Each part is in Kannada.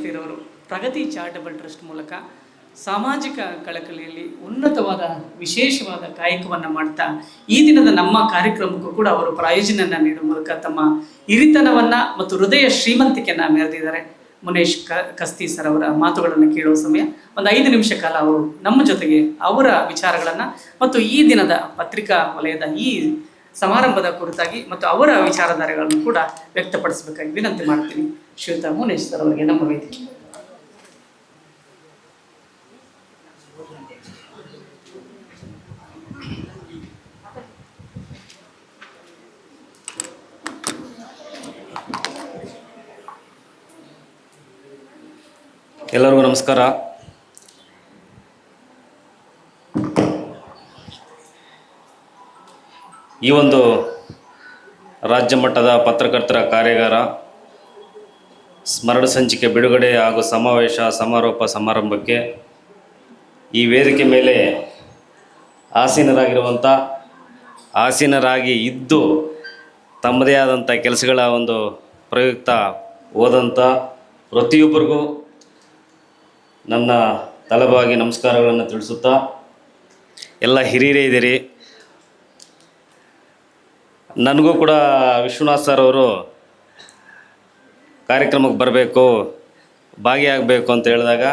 ಇರೋರು ಪ್ರಗತಿ ಚಾರಿಟಬಲ್ ಟ್ರಸ್ಟ್ ಮೂಲಕ ಸಾಮಾಜಿಕ ಕಳಕಳಿಯಲ್ಲಿ ಉನ್ನತವಾದ ವಿಶೇಷವಾದ ಕಾಯಕವನ್ನು ಮಾಡ್ತಾ ಈ ದಿನದ ನಮ್ಮ ಕಾರ್ಯಕ್ರಮಕ್ಕೂ ಕೂಡ ಅವರು ಪ್ರಾಯೋಜನ ನೀಡುವ ಮೂಲಕ ತಮ್ಮ ಹಿರಿತನವನ್ನು ಮತ್ತು ಹೃದಯ ಶ್ರೀಮಂತಿಕೆಯನ್ನು ಮೆರೆದಿದ್ದಾರೆ. ಮುನೇಶ್ ಕಸ್ತಿ ಸರ್ ಅವರ ಮಾತುಗಳನ್ನು ಕೇಳುವ ಸಮಯ ಒಂದು 5 ನಿಮಿಷ ಕಾಲ ಅವರು ನಮ್ಮ ಜೊತೆಗೆ ಅವರ ವಿಚಾರಗಳನ್ನು ಮತ್ತು ಈ ದಿನದ ಪತ್ರಿಕಾ ವಲಯದ ಈ ಸಮಾರಂಭದ ಕುರಿತಾಗಿ ಮತ್ತು ಅವರ ವಿಚಾರಧಾರೆಗಳನ್ನು ಕೂಡ ವ್ಯಕ್ತಪಡಿಸಬೇಕಾಗಿ ವಿನಂತಿ ಮಾಡ್ತೀನಿ. ಶ್ರೀಯುತ ಮುನೇಶ್ ಸರ್ ಅವರಿಗೆ ನಮ್ಮ ವೇದಿಕೆ. ಎಲ್ಲರಿಗೂ ನಮಸ್ಕಾರ. ಈ ಒಂದು ರಾಜ್ಯ ಮಟ್ಟದ ಪತ್ರಕರ್ತರ ಕಾರ್ಯಾಗಾರ ಸ್ಮರಣ ಸಂಚಿಕೆ ಬಿಡುಗಡೆ ಹಾಗೂ ಸಮಾವೇಶ ಸಮಾರೋಪ ಸಮಾರಂಭಕ್ಕೆ ಈ ವೇದಿಕೆ ಮೇಲೆ ಆಸೀನರಾಗಿ ಇದ್ದು ತಮ್ಮದೇ ಆದಂಥ ಕೆಲಸಗಳ ಒಂದು ಪ್ರಯುಕ್ತ ಹೋದಂಥ ಪ್ರತಿಯೊಬ್ಬರಿಗೂ ನನ್ನ ತಲೆಬಾಗಿ ನಮಸ್ಕಾರಗಳನ್ನು ತಿಳಿಸುತ್ತಾ, ಎಲ್ಲ ಹಿರಿಯರೇ ಇದ್ದೀರಿ. ನನಗೂ ಕೂಡ ವಿಶ್ವನಾಥ್ ಸರ್ ಅವರು ಕಾರ್ಯಕ್ರಮಕ್ಕೆ ಬರಬೇಕು, ಭಾಗಿಯಾಗಬೇಕು ಅಂತ ಹೇಳಿದಾಗ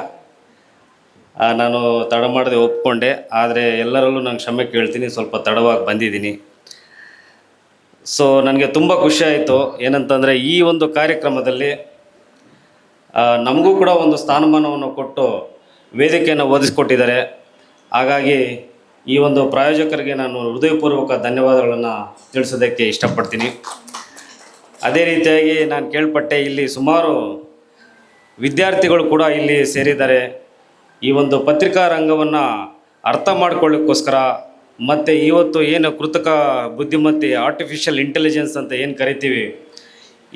ನಾನು ತಡ ಮಾಡದೆ ಒಪ್ಕೊಂಡೆ. ಆದರೆ ಎಲ್ಲರಲ್ಲೂ ನಾನು ಕ್ಷಮೆ ಕೇಳ್ತೀನಿ, ಸ್ವಲ್ಪ ತಡವಾಗಿ ಬಂದಿದ್ದೀನಿ. ಸೊ ನನಗೆ ತುಂಬ ಖುಷಿ ಆಯಿತು. ಏನಂತಂದರೆ ಈ ಒಂದು ಕಾರ್ಯಕ್ರಮದಲ್ಲಿ ನಮಗೂ ಕೂಡ ಒಂದು ಸ್ಥಾನಮಾನವನ್ನು ಕೊಟ್ಟು ವೇದಿಕೆಯನ್ನು ಒದಗಿಸ್ಕೊಟ್ಟಿದ್ದಾರೆ. ಹಾಗಾಗಿ ಈ ಒಂದು ಪ್ರಾಯೋಜಕರಿಗೆ ನಾನು ಹೃದಯಪೂರ್ವಕ ಧನ್ಯವಾದಗಳನ್ನು ತಿಳಿಸೋದಕ್ಕೆ ಇಷ್ಟಪಡ್ತೀನಿ. ಅದೇ ರೀತಿಯಾಗಿ ನಾನು ಕೇಳ್ಪಟ್ಟೆ, ಇಲ್ಲಿ ಸುಮಾರು ವಿದ್ಯಾರ್ಥಿಗಳು ಕೂಡ ಇಲ್ಲಿ ಸೇರಿದ್ದಾರೆ. ಈ ಒಂದು ಪತ್ರಿಕಾ ರಂಗವನ್ನು ಅರ್ಥ ಮಾಡ್ಕೊಳ್ಳೋಕ್ಕೋಸ್ಕರ ಮತ್ತು ಇವತ್ತು ಏನು ಕೃತಕ ಬುದ್ಧಿಮತ್ತೆ ಆರ್ಟಿಫಿಷಿಯಲ್ ಇಂಟೆಲಿಜೆನ್ಸ್ ಅಂತ ಏನು ಕರಿತೀವಿ,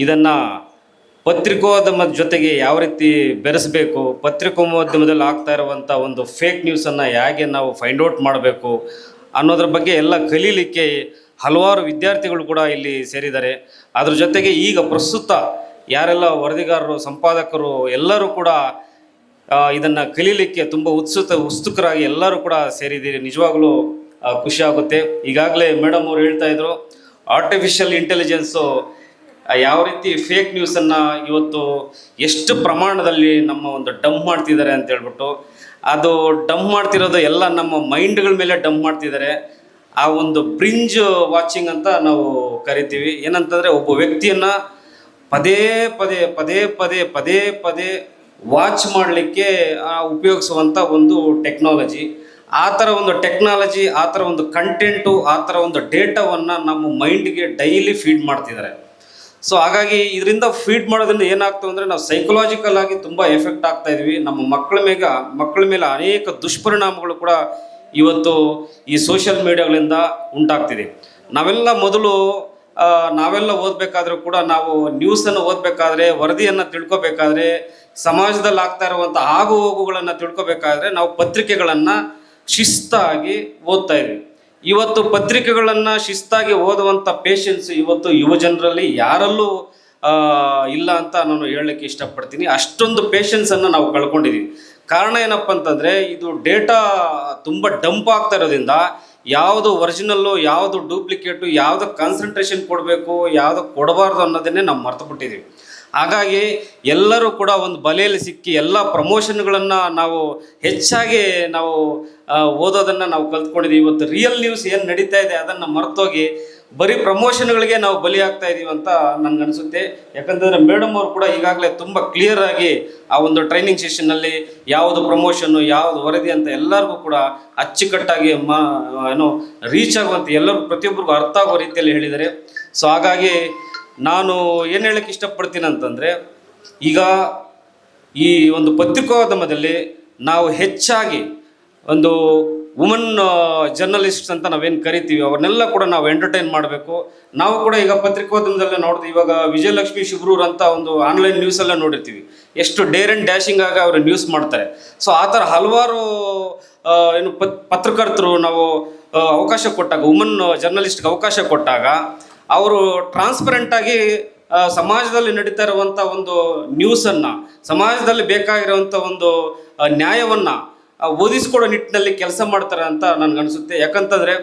ಇದನ್ನು ಪತ್ರಿಕೋದ್ಯಮದ ಜೊತೆಗೆ ಯಾವ ರೀತಿ ಬೆರೆಸಬೇಕು, ಪತ್ರಿಕೋದ್ಯಮದಲ್ಲಿ ಆಗ್ತಾ ಇರುವಂಥ ಒಂದು ಫೇಕ್ ನ್ಯೂಸನ್ನು ಹೇಗೆ ನಾವು ಫೈಂಡ್ ಔಟ್ ಮಾಡಬೇಕು ಅನ್ನೋದ್ರ ಬಗ್ಗೆ ಎಲ್ಲ ಕಲೀಲಿಕ್ಕೆ ಹಲವಾರು ವಿದ್ಯಾರ್ಥಿಗಳು ಕೂಡ ಇಲ್ಲಿ ಸೇರಿದ್ದಾರೆ. ಅದ್ರ ಜೊತೆಗೆ ಈಗ ಪ್ರಸ್ತುತ ಯಾರೆಲ್ಲ ವರದಿಗಾರರು, ಸಂಪಾದಕರು ಎಲ್ಲರೂ ಕೂಡ ಇದನ್ನು ಕಲೀಲಿಕ್ಕೆ ತುಂಬ ಉತ್ಸುಕರಾಗಿ ಎಲ್ಲರೂ ಕೂಡ ಸೇರಿದ್ದೀರಿ. ನಿಜವಾಗಲೂ ಖುಷಿಯಾಗುತ್ತೆ. ಈಗಾಗಲೇ ಮೇಡಮ್ ಅವರು ಹೇಳ್ತಾಯಿದ್ರು, ಆರ್ಟಿಫಿಷಿಯಲ್ ಇಂಟೆಲಿಜೆನ್ಸು ಯಾವ ರೀತಿ ಫೇಕ್ ನ್ಯೂಸನ್ನು ಇವತ್ತು ಎಷ್ಟು ಪ್ರಮಾಣದಲ್ಲಿ ನಮ್ಮ ಒಂದು ಡಂಪ್ ಮಾಡ್ತಿದ್ದಾರೆ ಅಂತ ಹೇಳ್ಬಿಟ್ಟು. ಅದು ಡಂಪ್ ಮಾಡ್ತಿರೋದು ಎಲ್ಲ ನಮ್ಮ ಮೈಂಡ್ಗಳ ಮೇಲೆ ಡಂಪ್ ಮಾಡ್ತಿದ್ದಾರೆ. ಆ ಒಂದು ಬ್ರಿಂಜ್ ವಾಚಿಂಗ್ ಅಂತ ನಾವು ಕರಿತೀವಿ. ಏನಂತಂದರೆ ಒಬ್ಬ ವ್ಯಕ್ತಿಯನ್ನು ಪದೇ ಪದೇ ವಾಚ್ ಮಾಡಲಿಕ್ಕೆ ಉಪಯೋಗಿಸುವಂಥ ಒಂದು ಟೆಕ್ನಾಲಜಿ. ಆ ಥರ ಒಂದು ಟೆಕ್ನಾಲಜಿ, ಆ ಥರ ಒಂದು ಕಂಟೆಂಟು, ಆ ಥರ ಒಂದು ಡೇಟಾವನ್ನು ನಮ್ಮ ಮೈಂಡ್ಗೆ ಡೈಲಿ ಫೀಡ್ ಮಾಡ್ತಿದ್ದಾರೆ. ಸೊ ಹಾಗಾಗಿ ಇದರಿಂದ ಫೀಡ್ ಮಾಡೋದ್ರಿಂದ ಏನಾಗ್ತದೆ ಅಂದರೆ ನಾವು ಸೈಕಲಾಜಿಕಲ್ ಆಗಿ ತುಂಬ ಎಫೆಕ್ಟ್ ಆಗ್ತಾಯಿದ್ವಿ. ನಮ್ಮ ಮಕ್ಕಳ ಮೇಲೆ ಅನೇಕ ದುಷ್ಪರಿಣಾಮಗಳು ಕೂಡ ಇವತ್ತು ಈ ಸೋಷಿಯಲ್ ಮೀಡಿಯಾಗಳಿಂದ ಉಂಟಾಗ್ತಿದೆ. ನಾವೆಲ್ಲ ಓದಬೇಕಾದ್ರೂ ಕೂಡ, ನಾವು ನ್ಯೂಸನ್ನು ಓದಬೇಕಾದ್ರೆ, ವರದಿಯನ್ನು ತಿಳ್ಕೊಬೇಕಾದ್ರೆ, ಸಮಾಜದಲ್ಲಿ ಆಗ್ತಾ ಇರುವಂಥ ಆಗು ಹೋಗುಗಳನ್ನು ತಿಳ್ಕೊಬೇಕಾದ್ರೆ ನಾವು ಪತ್ರಿಕೆಗಳನ್ನು ಶಿಸ್ತಾಗಿ ಓದ್ತಾ ಇದ್ವಿ. ಇವತ್ತು ಪತ್ರಿಕೆಗಳನ್ನು ಶಿಸ್ತಾಗಿ ಓದುವಂಥ ಪೇಷನ್ಸ್ ಇವತ್ತು ಯುವ ಜನರಲ್ಲಿ ಯಾರಲ್ಲೂ ಇಲ್ಲ ಅಂತ ನಾನು ಹೇಳಲಿಕ್ಕೆ ಇಷ್ಟಪಡ್ತೀನಿ. ಅಷ್ಟೊಂದು ಪೇಷನ್ಸನ್ನು ನಾವು ಕಳ್ಕೊಂಡಿದ್ದೀವಿ. ಕಾರಣ ಏನಪ್ಪ ಅಂತಂದರೆ, ಇದು ಡೇಟಾ ತುಂಬ ಡಂಪ್ ಆಗ್ತಾ ಇರೋದ್ರಿಂದ ಯಾವುದು ಒರಿಜಿನಲ್ಲು, ಯಾವುದು ಡೂಪ್ಲಿಕೇಟು, ಯಾವುದು ಕಾನ್ಸಂಟ್ರೇಷನ್ ಕೊಡಬೇಕು, ಯಾವುದು ಕೊಡಬಾರ್ದು ಅನ್ನೋದನ್ನೇ ನಾವು ಮರ್ತುಬಿಟ್ಟಿದ್ದೀವಿ. ಹಾಗಾಗಿ ಎಲ್ಲರೂ ಕೂಡ ಒಂದು ಬಲೆಯಲ್ಲಿ ಸಿಕ್ಕಿ ಎಲ್ಲ ಪ್ರಮೋಷನ್ಗಳನ್ನು ನಾವು ಹೆಚ್ಚಾಗಿ ಓದೋದನ್ನು ನಾವು ಕಲ್ತ್ಕೊಂಡಿದ್ದೀವಿ. ಇವತ್ತು ರಿಯಲ್ ನ್ಯೂಸ್ ಏನು ನಡೀತಾ ಇದೆ ಅದನ್ನು ಮರ್ತೋಗಿ ಬರೀ ಪ್ರಮೋಷನ್ಗಳಿಗೆ ನಾವು ಬಲಿ ಆಗ್ತಾ ಇದ್ದೀವಿ ಅಂತ ನನಗನ್ಸುತ್ತೆ. ಯಾಕಂತಂದರೆ ಮೇಡಮ್ ಅವರು ಕೂಡ ಈಗಾಗಲೇ ತುಂಬ ಕ್ಲಿಯರ್ ಆಗಿ ಆ ಒಂದು ಟ್ರೈನಿಂಗ್ ಸೆಷನ್ನಲ್ಲಿ ಯಾವುದು ಪ್ರಮೋಷನ್ನು, ಯಾವುದು ವರದಿ ಅಂತ ಎಲ್ಲರಿಗೂ ಕೂಡ ಅಚ್ಚುಕಟ್ಟಾಗಿ ರೀಚ್ ಆಗುವಂಥ ಎಲ್ಲರಿಗೂ ಪ್ರತಿಯೊಬ್ಬರಿಗೂ ಅರ್ಥ ಆಗೋ ರೀತಿಯಲ್ಲಿ ಹೇಳಿದ್ದಾರೆ. ಸೊ ಹಾಗಾಗಿ ನಾನು ಏನು ಹೇಳಕ್ಕೆ ಇಷ್ಟಪಡ್ತೀನಿ ಅಂತಂದರೆ, ಈಗ ಈ ಒಂದು ಪತ್ರಿಕೋದ್ಯಮದಲ್ಲಿ ನಾವು ಹೆಚ್ಚಾಗಿ ಒಂದು ವುಮನ್ ಜರ್ನಲಿಸ್ಟ್ಸ್ ಅಂತ ನಾವೇನು ಕರಿತೀವಿ, ಅವ್ರನ್ನೆಲ್ಲ ಕೂಡ ನಾವು ಎಂಟರ್ಟೈನ್ ಮಾಡಬೇಕು. ನಾವು ಕೂಡ ಈಗ ಪತ್ರಿಕೋದ್ಯಮದಲ್ಲೇ ನೋಡ್ತೀವಿ. ಇವಾಗ ವಿಜಯಲಕ್ಷ್ಮಿ ಶಿಬ್ರೂರ್ ಅಂತ ಒಂದು ಆನ್ಲೈನ್ ನ್ಯೂಸೆಲ್ಲ ನೋಡಿರ್ತೀವಿ, ಎಷ್ಟು ಡೇರ್ ಆ್ಯಂಡ್ ಡ್ಯಾಶಿಂಗ್ ಆಗಿ ಅವರು ನ್ಯೂಸ್ ಮಾಡ್ತಾರೆ. ಸೊ ಆ ಥರ ಹಲವಾರು ಪತ್ರಕರ್ತರು ನಾವು ಅವಕಾಶ ಕೊಟ್ಟಾಗ, ವುಮನ್ ಜರ್ನಲಿಸ್ಟ್ಗೆ ಅವಕಾಶ ಕೊಟ್ಟಾಗ ಅವರು ಟ್ರಾನ್ಸ್ಪರೆಂಟಾಗಿ ಸಮಾಜದಲ್ಲಿ ನಡೀತಾ ಇರುವಂಥ ಒಂದು ನ್ಯೂಸನ್ನು, ಸಮಾಜದಲ್ಲಿ ಬೇಕಾಗಿರುವಂಥ ಒಂದು ನ್ಯಾಯವನ್ನು ಓದಿಸ್ಕೊಡೋ ನಿಟ್ಟಿನಲ್ಲಿ ಕೆಲಸ ಮಾಡ್ತಾರೆ ಅಂತ ನನಗನ್ಸುತ್ತೆ. ಯಾಕಂತಂದರೆ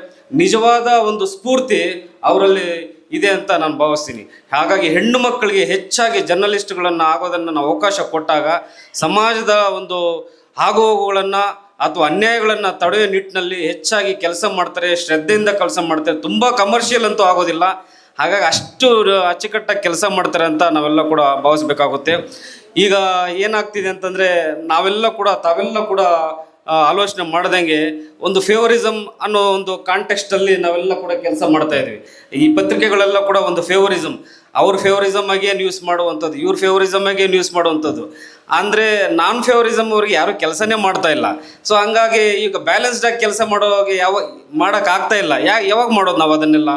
ನಿಜವಾದ ಒಂದು ಸ್ಫೂರ್ತಿ ಅವರಲ್ಲಿ ಇದೆ ಅಂತ ನಾನು ಭಾವಿಸ್ತೀನಿ. ಹಾಗಾಗಿ ಹೆಣ್ಣು ಮಕ್ಕಳಿಗೆ ಹೆಚ್ಚಾಗಿ ಜರ್ನಲಿಸ್ಟ್ಗಳನ್ನು ಆಗೋದನ್ನು ನಾವು ಅವಕಾಶ ಕೊಟ್ಟಾಗ ಸಮಾಜದ ಒಂದು ಆಗುಹೋಗುಗಳನ್ನು ಅಥವಾ ಅನ್ಯಾಯಗಳನ್ನು ತಡೆಯೋ ನಿಟ್ಟಿನಲ್ಲಿ ಹೆಚ್ಚಾಗಿ ಕೆಲಸ ಮಾಡ್ತಾರೆ, ಶ್ರದ್ಧೆಯಿಂದ ಕೆಲಸ ಮಾಡ್ತಾರೆ. ತುಂಬ ಕಮರ್ಷಿಯಲ್ ಅಂತೂ ಆಗೋದಿಲ್ಲ. ಹಾಗಾಗಿ ಅಷ್ಟು ಅಚ್ಚುಕಟ್ಟಾಗಿ ಕೆಲಸ ಮಾಡ್ತಾರೆ ಅಂತ ನಾವೆಲ್ಲ ಕೂಡ ಭಾವಿಸ್ಬೇಕಾಗುತ್ತೆ. ಈಗ ಏನಾಗ್ತಿದೆ ಅಂತಂದರೆ ತಾವೆಲ್ಲ ಕೂಡ ಆಲೋಚನೆ ಮಾಡ್ದಂಗೆ ಒಂದು ಫೇವರಿಸಮ್ ಅನ್ನೋ ಒಂದು ಕಾಂಟೆಕ್ಸ್ಟಲ್ಲಿ ನಾವೆಲ್ಲ ಕೂಡ ಕೆಲಸ ಮಾಡ್ತಾ ಇದ್ವಿ. ಈ ಪತ್ರಿಕೆಗಳೆಲ್ಲ ಕೂಡ ಒಂದು ಫೇವರಿಸಮ್, ಅವ್ರ ಫೇವರಿಸಮ್ ಆಗೇ ನ್ಯೂಸ್ ಮಾಡುವಂಥದ್ದು, ಇವ್ರ ಫೇವರಿಸಮ್ ಆಗೇ ನ್ಯೂಸ್ ಮಾಡುವಂಥದ್ದು. ಅಂದರೆ ನಾನ್ ಫೇವರಿಸಮ್ ಅವ್ರಿಗೆ ಯಾರೂ ಕೆಲಸನೇ ಮಾಡ್ತಾ ಇಲ್ಲ. ಸೊ ಹಂಗಾಗಿ ಈಗ ಬ್ಯಾಲೆನ್ಸ್ಡಾಗಿ ಕೆಲಸ ಮಾಡೋವಾಗ ಮಾಡೋಕ್ಕಾಗ್ತಾ ಇಲ್ಲ. ಯಾವಾಗ ಮಾಡೋದು ನಾವು ಅದನ್ನೆಲ್ಲ?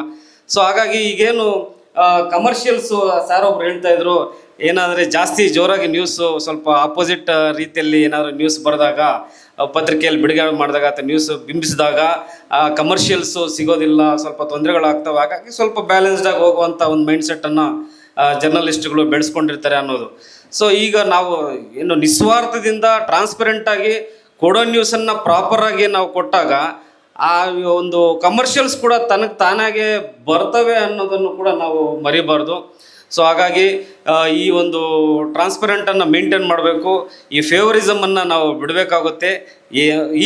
ಸೊ ಹಾಗಾಗಿ ಈಗೇನು ಕಮರ್ಷಿಯಲ್ಸು ಸಾರ್ ಒಬ್ರು ಹೇಳ್ತಾ ಇದ್ರು, ಏನಾದರೆ ಜಾಸ್ತಿ ಜೋರಾಗಿ ನ್ಯೂಸು ಸ್ವಲ್ಪ ಆಪೋಸಿಟ್ ರೀತಿಯಲ್ಲಿ ಏನಾದರೂ ನ್ಯೂಸ್ ಬರೆದಾಗ, ಪತ್ರಿಕೆಯಲ್ಲಿ ಬಿಡುಗಡೆ ಮಾಡಿದಾಗ ಅಥವಾ ನ್ಯೂಸ್ ಬಿಂಬಿಸಿದಾಗ ಕಮರ್ಷಿಯಲ್ಸು ಸಿಗೋದಿಲ್ಲ, ಸ್ವಲ್ಪ ತೊಂದರೆಗಳಾಗ್ತವೆ. ಹಾಗಾಗಿ ಸ್ವಲ್ಪ ಬ್ಯಾಲೆನ್ಸ್ಡಾಗಿ ಹೋಗುವಂಥ ಒಂದು ಮೈಂಡ್ಸೆಟ್ಟನ್ನು ಜರ್ನಲಿಸ್ಟ್ಗಳು ಬೆಳೆಸ್ಕೊಂಡಿರ್ತಾರೆ ಅನ್ನೋದು. ಸೊ ಈಗ ನಾವು ಏನು ನಿಸ್ವಾರ್ಥದಿಂದ ಟ್ರಾನ್ಸ್ಪರೆಂಟಾಗಿ ಕೊಡೋ ನ್ಯೂಸನ್ನು ಪ್ರಾಪರಾಗಿ ನಾವು ಕೊಟ್ಟಾಗ ಆ ಒಂದು ಕಮರ್ಷಿಯಲ್ಸ್ ಕೂಡ ತನಗೆ ತಾನಾಗೆ ಬರ್ತವೆ ಅನ್ನೋದನ್ನು ಕೂಡ ನಾವು ಮರಿಬಾರ್ದು. ಸೊ ಹಾಗಾಗಿ ಈ ಒಂದು ಟ್ರಾನ್ಸ್ಪರೆಂಟನ್ನು ಮೇಂಟೈನ್ ಮಾಡಬೇಕು. ಈ ಫೇವರಿಸಮನ್ನು ನಾವು ಬಿಡಬೇಕಾಗುತ್ತೆ.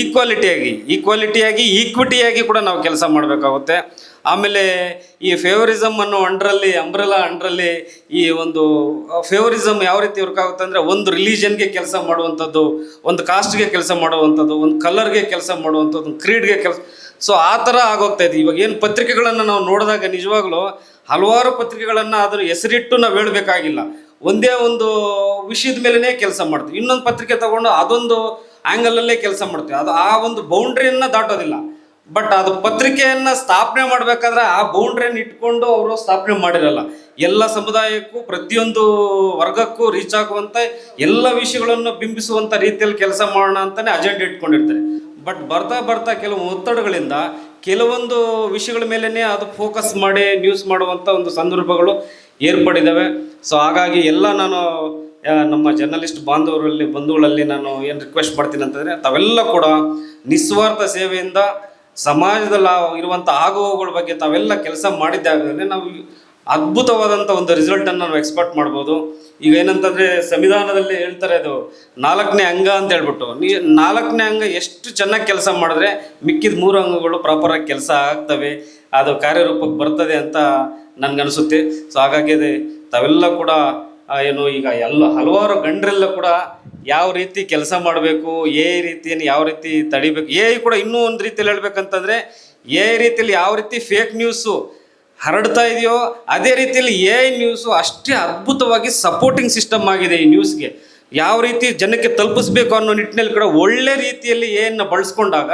ಈಕ್ವಾಲಿಟಿಯಾಗಿ ಈಕ್ವಿಟಿಯಾಗಿ ಕೂಡ ನಾವು ಕೆಲಸ ಮಾಡಬೇಕಾಗುತ್ತೆ. ಆಮೇಲೆ ಈ ಫೇವರಿಸಮ್ ಅನ್ನೋ ಅಂಬ್ರೆಲಾ ಅಂಡ್ರಲ್ಲಿ ಈ ಒಂದು ಫೇವರಿಸಮ್ ಯಾವ ರೀತಿ ವರ್ಕಾಗುತ್ತೆ ಅಂದರೆ, ಒಂದು ರಿಲಿಜನ್ಗೆ ಕೆಲಸ ಮಾಡುವಂಥದ್ದು, ಒಂದು ಕಾಸ್ಟ್ಗೆ ಕೆಲಸ ಮಾಡುವಂಥದ್ದು, ಒಂದು ಕಲರ್ಗೆ ಕೆಲಸ ಮಾಡುವಂಥದ್ದು, ಒಂದು ಕ್ರೀಡ್ಗೆ ಕೆಲಸ. ಸೊ ಆ ಥರ ಆಗೋಗ್ತಾ ಇದೆ. ಇವಾಗ ಏನು ಪತ್ರಿಕೆಗಳನ್ನು ನಾವು ನೋಡಿದಾಗ ನಿಜವಾಗ್ಲೂ ಹಲವಾರು ಪತ್ರಿಕೆಗಳನ್ನು ಅದರ ಹೆಸರಿಟ್ಟು ನಾವು ಹೇಳಬೇಕಾಗಿಲ್ಲ. ಒಂದೇ ಒಂದು ವಿಷಯದ ಮೇಲೇ ಕೆಲಸ ಮಾಡ್ತೀವಿ. ಇನ್ನೊಂದು ಪತ್ರಿಕೆ ತಗೊಂಡು ಅದೊಂದು ಆ್ಯಂಗಲಲ್ಲೇ ಕೆಲಸ ಮಾಡ್ತೀವಿ. ಅದು ಆ ಒಂದು ಬೌಂಡ್ರಿಯನ್ನು ದಾಟೋದಿಲ್ಲ. ಬಟ್ ಅದು ಪತ್ರಿಕೆಯನ್ನು ಸ್ಥಾಪನೆ ಮಾಡಬೇಕಾದ್ರೆ ಆ ಬೌಂಡ್ರಿಯನ್ನು ಇಟ್ಕೊಂಡು ಅವರು ಸ್ಥಾಪನೆ ಮಾಡಿರಲ್ಲ. ಎಲ್ಲ ಸಮುದಾಯಕ್ಕೂ ಪ್ರತಿಯೊಂದು ವರ್ಗಕ್ಕೂ ರೀಚ್ ಆಗುವಂಥ ಎಲ್ಲ ವಿಷಯಗಳನ್ನು ಬಿಂಬಿಸುವಂಥ ರೀತಿಯಲ್ಲಿ ಕೆಲಸ ಮಾಡೋಣ ಅಂತಲೇ ಅಜೆಂಡಾ ಇಟ್ಕೊಂಡಿರ್ತಾರೆ. ಬಟ್ ಬರ್ತಾ ಕೆಲವು ಒತ್ತಡಗಳಿಂದ ಕೆಲವೊಂದು ವಿಷಯಗಳ ಮೇಲೇ ಅದು ಫೋಕಸ್ ಮಾಡಿ ನ್ಯೂಸ್ ಮಾಡುವಂಥ ಒಂದು ಸಂದರ್ಭಗಳು ಏರ್ಪಡಿದ್ದಾವೆ. ಸೊ ಹಾಗಾಗಿ ನಾನು ನಮ್ಮ ಜರ್ನಲಿಸ್ಟ್ ಬಂಧುಗಳಲ್ಲಿ ನಾನು ಏನು ರಿಕ್ವೆಸ್ಟ್ ಮಾಡ್ತೀನಿ ಅಂತಂದರೆ, ತಾವೆಲ್ಲ ಕೂಡ ನಿಸ್ವಾರ್ಥ ಸೇವೆಯಿಂದ ಸಮಾಜದಲ್ಲಿ ಇರುವಂಥ ಆಗುಹೋಗುಗಳ ಬಗ್ಗೆ ತಾವೆಲ್ಲ ಕೆಲಸ ಮಾಡಿದ್ದಾಗಲೇ ನಾವು ಅದ್ಭುತವಾದಂಥ ಒಂದು ರಿಸಲ್ಟನ್ನು ನಾವು ಎಕ್ಸ್ಪೆಕ್ಟ್ ಮಾಡ್ಬೋದು. ಈಗ ಏನಂತಂದರೆ ಸಂವಿಧಾನದಲ್ಲಿ ಹೇಳ್ತಾರೆ, ಅದು 4ನೇ ಅಂಗ ಅಂತ ಹೇಳ್ಬಿಟ್ಟು. 4ನೇ ಅಂಗ ಎಷ್ಟು ಚೆನ್ನಾಗಿ ಕೆಲಸ ಮಾಡಿದ್ರೆ ಮಿಕ್ಕಿದ 3 ಅಂಗಗಳು ಪ್ರಾಪರಾಗಿ ಕೆಲಸ ಆಗ್ತವೆ, ಅದು ಕಾರ್ಯರೂಪಕ್ಕೆ ಬರ್ತದೆ ಅಂತ ನನಗನ್ನಿಸುತ್ತೆ. ಸೊ ಹಾಗಾಗಿ ತಾವೆಲ್ಲ ಕೂಡ ಈಗ ಹಲವಾರು ಗಂಡರೆಲ್ಲ ಕೂಡ ಯಾವ ರೀತಿ ಕೆಲಸ ಮಾಡಬೇಕು, ರೀತಿಯನ್ನು ಯಾವ ರೀತಿ ತಡಿಬೇಕು, ಕೂಡ ಇನ್ನೂ ಒಂದು ರೀತಿಯಲ್ಲಿ ಹೇಳ್ಬೇಕಂತಂದರೆ ರೀತಿಯಲ್ಲಿ ಯಾವ ರೀತಿ ಫೇಕ್ ನ್ಯೂಸು ಹರಡ್ತಾ ಇದೆಯೋ ಅದೇ ರೀತಿಯಲ್ಲಿ ನ್ಯೂಸು ಅಷ್ಟೇ ಅದ್ಭುತವಾಗಿ ಸಪೋರ್ಟಿಂಗ್ ಸಿಸ್ಟಮ್ ಆಗಿದೆ. ಈ ನ್ಯೂಸ್ಗೆ ಯಾವ ರೀತಿ ಜನಕ್ಕೆ ತಲುಪಿಸ್ಬೇಕು ಅನ್ನೋ ನಿಟ್ಟಿನಲ್ಲಿ ಕೂಡ ಒಳ್ಳೆ ರೀತಿಯಲ್ಲಿ ಬಳಸ್ಕೊಂಡಾಗ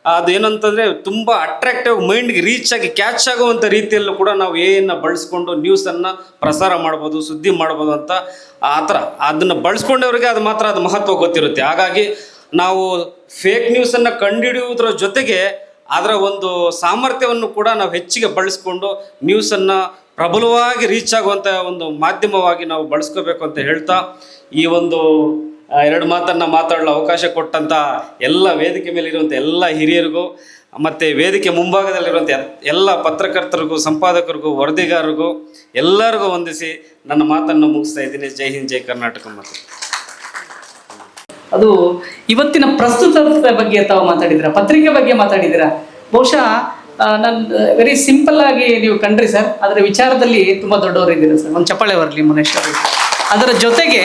ಅದೇನಂತಂದರೆ ತುಂಬ ಅಟ್ರಾಕ್ಟಿವ್, ಮೈಂಡ್ಗೆ ರೀಚ್ ಆಗಿ ಕ್ಯಾಚ್ ಆಗುವಂಥ ರೀತಿಯಲ್ಲೂ ಕೂಡ ನಾವು ಬಳಸ್ಕೊಂಡು ನ್ಯೂಸನ್ನು ಪ್ರಸಾರ ಮಾಡ್ಬೋದು, ಸುದ್ದಿ ಮಾಡ್ಬೋದು ಅಂತ ಆ ಥರ ಅದನ್ನು ಬಳಸ್ಕೊಂಡವ್ರಿಗೆ ಅದು ಮಹತ್ವ ಗೊತ್ತಿರುತ್ತೆ. ಹಾಗಾಗಿ ನಾವು ಫೇಕ್ ನ್ಯೂಸನ್ನು ಕಂಡುಹಿಡಿಯುವುದರ ಜೊತೆಗೆ ಅದರ ಒಂದು ಸಾಮರ್ಥ್ಯವನ್ನು ಕೂಡ ನಾವು ಹೆಚ್ಚಿಗೆ ಬಳಸ್ಕೊಂಡು ನ್ಯೂಸನ್ನು ಪ್ರಬಲವಾಗಿ ರೀಚ್ ಆಗುವಂಥ ಒಂದು ಮಾಧ್ಯಮವಾಗಿ ನಾವು ಬಳಸ್ಕೋಬೇಕು ಅಂತ ಹೇಳ್ತಾ, ಈ ಒಂದು 2 ಮಾತನ್ನು ಮಾತಾಡಲು ಅವಕಾಶ ಕೊಟ್ಟಂಥ ಎಲ್ಲ ವೇದಿಕೆ ಮೇಲೆ ಇರುವಂಥ ಎಲ್ಲ ಹಿರಿಯರಿಗೂ ಮತ್ತು ವೇದಿಕೆ ಮುಂಭಾಗದಲ್ಲಿರುವಂಥ ಎಲ್ಲ ಪತ್ರಕರ್ತರಿಗೂ, ಸಂಪಾದಕರಿಗೂ, ವರದಿಗಾರರಿಗೂ ಎಲ್ಲರಿಗೂ ವಂದಿಸಿ ನನ್ನ ಮಾತನ್ನು ಮುಗಿಸ್ತಾ ಇದ್ದೀನಿ. ಜೈ ಹಿಂದ್, ಜೈ ಕರ್ನಾಟಕ. ಮತ್ತು ಅದು ಇವತ್ತಿನ ಪ್ರಸ್ತುತತೆ ಬಗ್ಗೆ ತಾವು ಮಾತಾಡಿದ್ದೀರಾ, ಪತ್ರಿಕೆ ಬಗ್ಗೆ ಮಾತಾಡಿದ್ದೀರಾ. ಬಹುಶಃ ನಾನು ವೆರಿ ಸಿಂಪಲ್ ಆಗಿ ನೀವು ಕಂಡ್ರಿ ಸರ್, ಅದರ ವಿಚಾರದಲ್ಲಿ ತುಂಬ ದೊಡ್ಡವರಿದ್ದೀರಾ ಸರ್. ಒಂದು ಚಪ್ಪಾಳೆ ಬರಲಿ ಮನೇಶ್ವರ್. ಅದರ ಜೊತೆಗೆ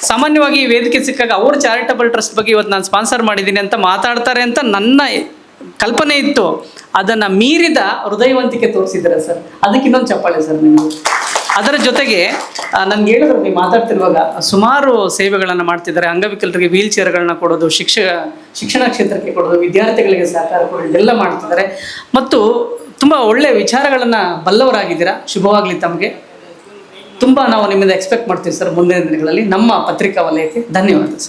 ಸಾಮಾನ್ಯವಾಗಿ ವೇದಿಕೆ ಸಿಕ್ಕಾಗ ಅವ್ರ ಚಾರಿಟಬಲ್ ಟ್ರಸ್ಟ್ ಬಗ್ಗೆ ಇವತ್ತು ನಾನು ಸ್ಪಾನ್ಸರ್ ಮಾಡಿದ್ದೀನಿ ಅಂತ ಮಾತಾಡ್ತಾರೆ ಅಂತ ನನ್ನ ಕಲ್ಪನೆ ಇತ್ತು. ಅದನ್ನು ಮೀರಿದ ಹೃದಯವಂತಿಕೆ ತೋರಿಸಿದ್ದೀರಾ ಸರ್, ಅದಕ್ಕೆ ಇನ್ನೊಂದು ಚಪ್ಪಾಳೆ ಸರ್ ನೀವು. ಅದರ ಜೊತೆಗೆ ನನಗೆ ಹೇಳಿದ್ರು, ನೀವು ಮಾತಾಡ್ತಿರುವಾಗ ಸುಮಾರು ಸೇವೆಗಳನ್ನು ಮಾಡ್ತಿದ್ದಾರೆ. ಅಂಗವಿಕಲರಿಗೆ ವೀಲ್ ಚೇರ್ಗಳನ್ನ ಕೊಡೋದು, ಶಿಕ್ಷಣ ಕ್ಷೇತ್ರಕ್ಕೆ ಕೊಡೋದು, ವಿದ್ಯಾರ್ಥಿಗಳಿಗೆ ಸಹಕಾರ ಕೊಡೋದು, ಎಲ್ಲ ಮಾಡ್ತಿದ್ದಾರೆ. ಮತ್ತು ತುಂಬ ಒಳ್ಳೆಯ ವಿಚಾರಗಳನ್ನು ಬಲ್ಲವರಾಗಿದ್ದೀರಾ. ಶುಭವಾಗಲಿ ತಮಗೆ. ತುಂಬ ನಾವು ನಿಮ್ಮಿಂದ ಎಕ್ಸ್ಪೆಕ್ಟ್ ಮಾಡ್ತೀವಿ ಸರ್ ಮುಂದಿನ ದಿನಗಳಲ್ಲಿ ನಮ್ಮ ಪತ್ರಿಕಾ ವಲಯಕ್ಕೆ. ಧನ್ಯವಾದ ಸರ್.